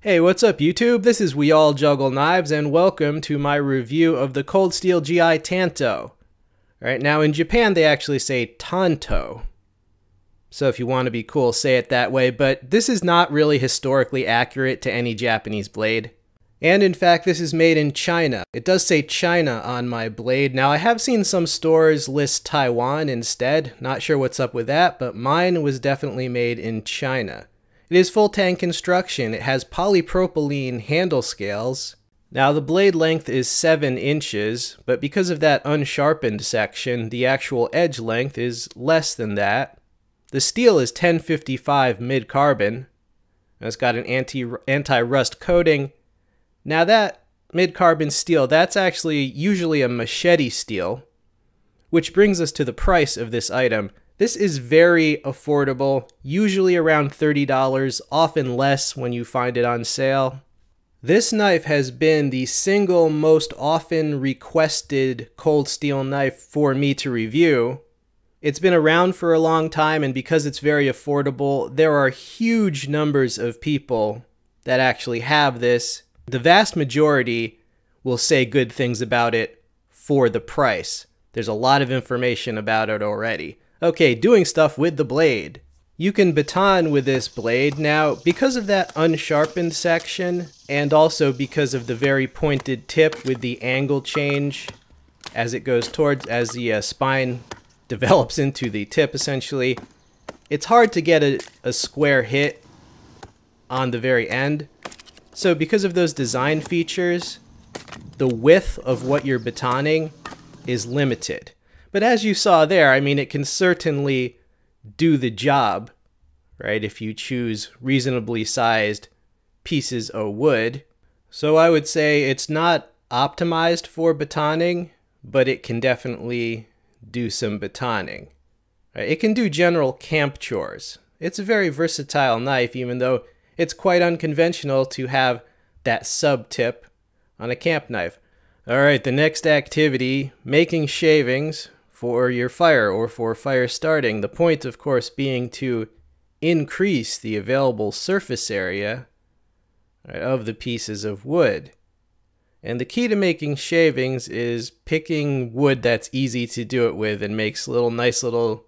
Hey, what's up YouTube? This is We All Juggle Knives and welcome to my review of the Cold Steel GI Tanto. Alright, now in Japan they actually say Tanto. So if you want to be cool, say it that way, but this is not really historically accurate to any Japanese blade. And in fact, this is made in China. It does say China on my blade. Now I have seen some stores list Taiwan instead. Not sure what's up with that, but mine was definitely made in China. It is full tang construction. It has polypropylene handle scales. Now the blade length is 7 inches, but because of that unsharpened section, the actual edge length is less than that. The steel is 1055 mid-carbon. It's got an anti-rust coating. Now that mid-carbon steel, that's actually usually a machete steel, which brings us to the price of this item. This is very affordable, usually around $30, often less when you find it on sale. This knife has been the single most often requested cold steel knife for me to review. It's been around for a long time, and because it's very affordable, there are huge numbers of people that actually have this. The vast majority will say good things about it for the price. There's a lot of information about it already. Okay, doing stuff with the blade. You can baton with this blade. Now, because of that unsharpened section, and also because of the very pointed tip with the angle change as it goes towards, as the spine develops into the tip essentially, it's hard to get a square hit on the very end. So because of those design features, the width of what you're batoning is limited. But as you saw there, I mean, it can certainly do the job, right, if you choose reasonably sized pieces of wood. So I would say it's not optimized for batoning, but it can definitely do some batoning. Right? It can do general camp chores. It's a very versatile knife, even though it's quite unconventional to have that sub-tip on a camp knife. All right, the next activity, making shavings for your fire or for fire starting. The point, of course, being to increase the available surface area, right, of the pieces of wood. And the key to making shavings is picking wood that's easy to do it with and makes nice little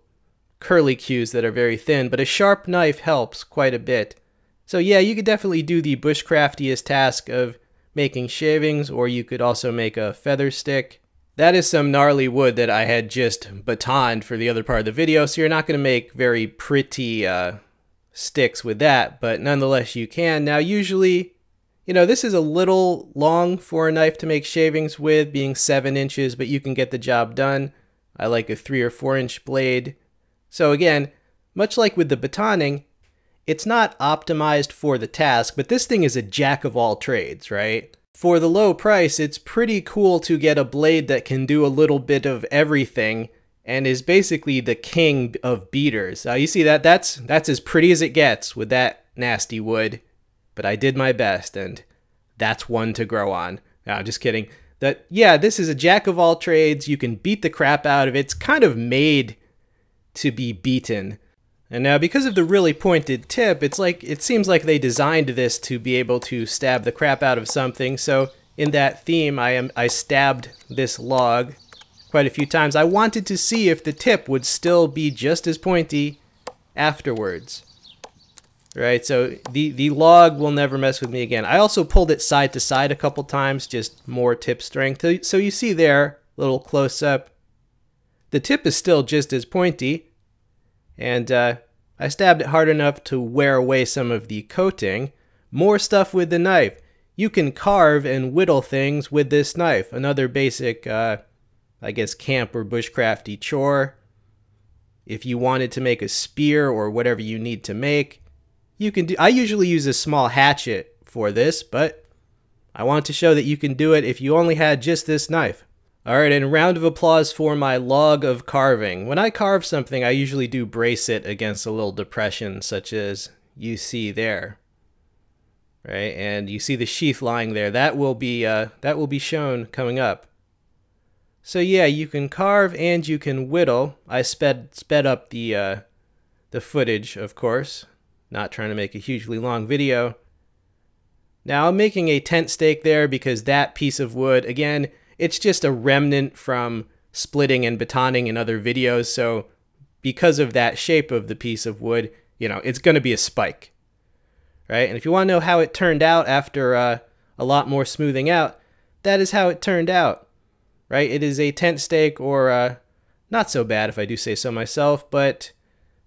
curly cues that are very thin, but a sharp knife helps quite a bit. So yeah, you could definitely do the bushcraftiest task of making shavings, or you could also make a feather stick. That is some gnarly wood that I had just batoned for the other part of the video, so you're not going to make very pretty sticks with that, but nonetheless you can. Now usually, you know, this is a little long for a knife to make shavings with, being 7 inches, but you can get the job done. I like a 3 or 4 inch blade. So again, much like with the batoning, it's not optimized for the task, but this thing is a jack of all trades, right? For the low price, it's pretty cool to get a blade that can do a little bit of everything and is basically the king of beaters. You see that's as pretty as it gets with that nasty wood, but I did my best, and that's one to grow on. No, I'm just kidding. Yeah, this is a jack of all trades. You can beat the crap out of it. It's kind of made to be beaten. And now because of the really pointed tip, it seems like they designed this to be able to stab the crap out of something. So in that theme, I stabbed this log quite a few times. I wanted to see if the tip would still be just as pointy afterwards. Right, so the log will never mess with me again. I also pulled it side to side a couple times, just more tip strength. So you see there, little close up, the tip is still just as pointy. And I stabbed it hard enough to wear away some of the coating. More stuff with the knife. You can carve and whittle things with this knife. Another basic, I guess, camp or bushcrafty chore. If you wanted to make a spear or whatever you need to make, you can do. I usually use a small hatchet for this, but I want to show that you can do it if you only had just this knife. Alright, and a round of applause for my log of carving. When I carve something, I usually do brace it against a little depression, such as you see there. Right, and you see the sheath lying there. That will be shown coming up. So yeah, you can carve and you can whittle. I sped up the footage, of course. Not trying to make a hugely long video. Now I'm making a tent stake there because that piece of wood, again, it's just a remnant from splitting and batoning in other videos, so because of that shape of the piece of wood, it's going to be a spike, right? And if you want to know how it turned out after a lot more smoothing out, that is how it turned out, right? It is a tent stake, or not so bad if I do say so myself, but,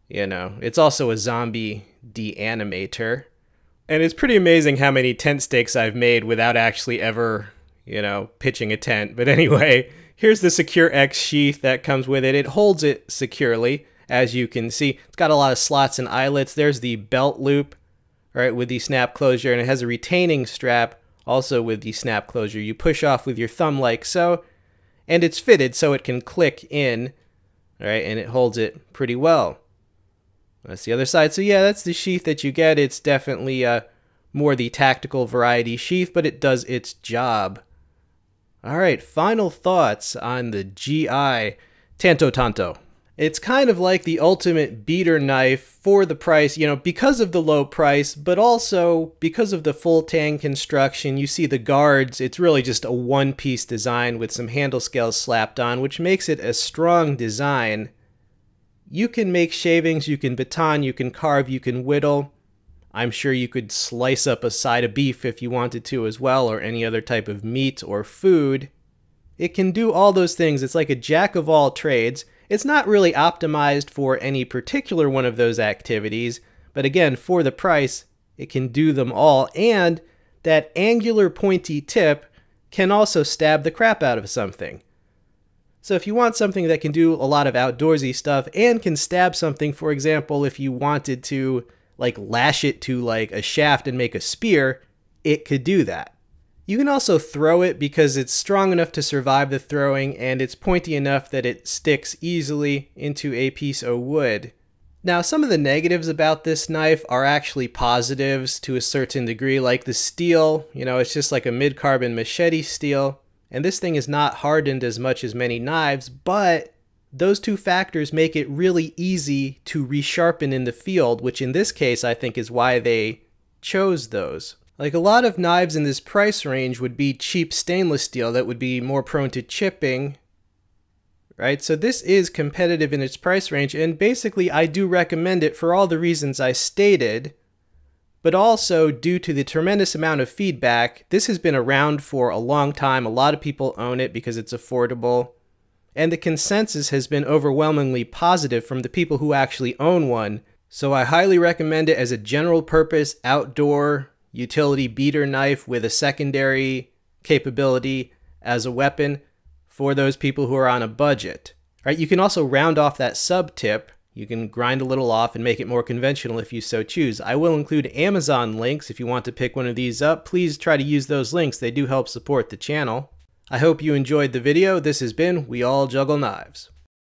it's also a zombie de-animator. And it's pretty amazing how many tent stakes I've made without actually ever, pitching a tent. But anyway, here's the Secure X sheath that comes with it. It holds it securely, as you can see. It's got a lot of slots and eyelets. There's the belt loop, right, with the snap closure, and it has a retaining strap also with the snap closure. You push off with your thumb like so, and it's fitted so it can click in, right, and it holds it pretty well. That's the other side. So yeah, that's the sheath that you get. It's definitely more the tactical variety sheath, but it does its job. All right, final thoughts on the GI Tanto. It's kind of like the ultimate beater knife for the price, because of the low price, but also because of the full tang construction. You see the guards, it's really just a one-piece design with some handle scales slapped on, which makes it a strong design. You can make shavings, you can baton, you can carve, you can whittle. I'm sure you could slice up a side of beef if you wanted to as well, or any other type of meat or food. It can do all those things. It's like a jack of all trades. It's not really optimized for any particular one of those activities, but again, for the price, it can do them all, and that angular pointy tip can also stab the crap out of something. So if you want something that can do a lot of outdoorsy stuff and can stab something, for example, if you wanted to lash it to a shaft and make a spear, it could do that. You can also throw it because it's strong enough to survive the throwing, and it's pointy enough that it sticks easily into a piece of wood. Now, some of the negatives about this knife are actually positives to a certain degree, like the steel. It's just like a mid-carbon machete steel. And this thing is not hardened as much as many knives, but those two factors make it really easy to resharpen in the field, which in this case I think is why they chose those. A lot of knives in this price range would be cheap stainless steel that would be more prone to chipping, right? So this is competitive in its price range, and basically I do recommend it for all the reasons I stated. But also, due to the tremendous amount of feedback, this has been around for a long time. A lot of people own it because it's affordable. And the consensus has been overwhelmingly positive from the people who actually own one. So I highly recommend it as a general purpose outdoor utility beater knife with a secondary capability as a weapon for those people who are on a budget. Right? You can also round off that sub tip. You can grind a little off and make it more conventional if you so choose. I will include Amazon links if you want to pick one of these up. Please try to use those links. They do help support the channel. I hope you enjoyed the video. This has been We All Juggle Knives.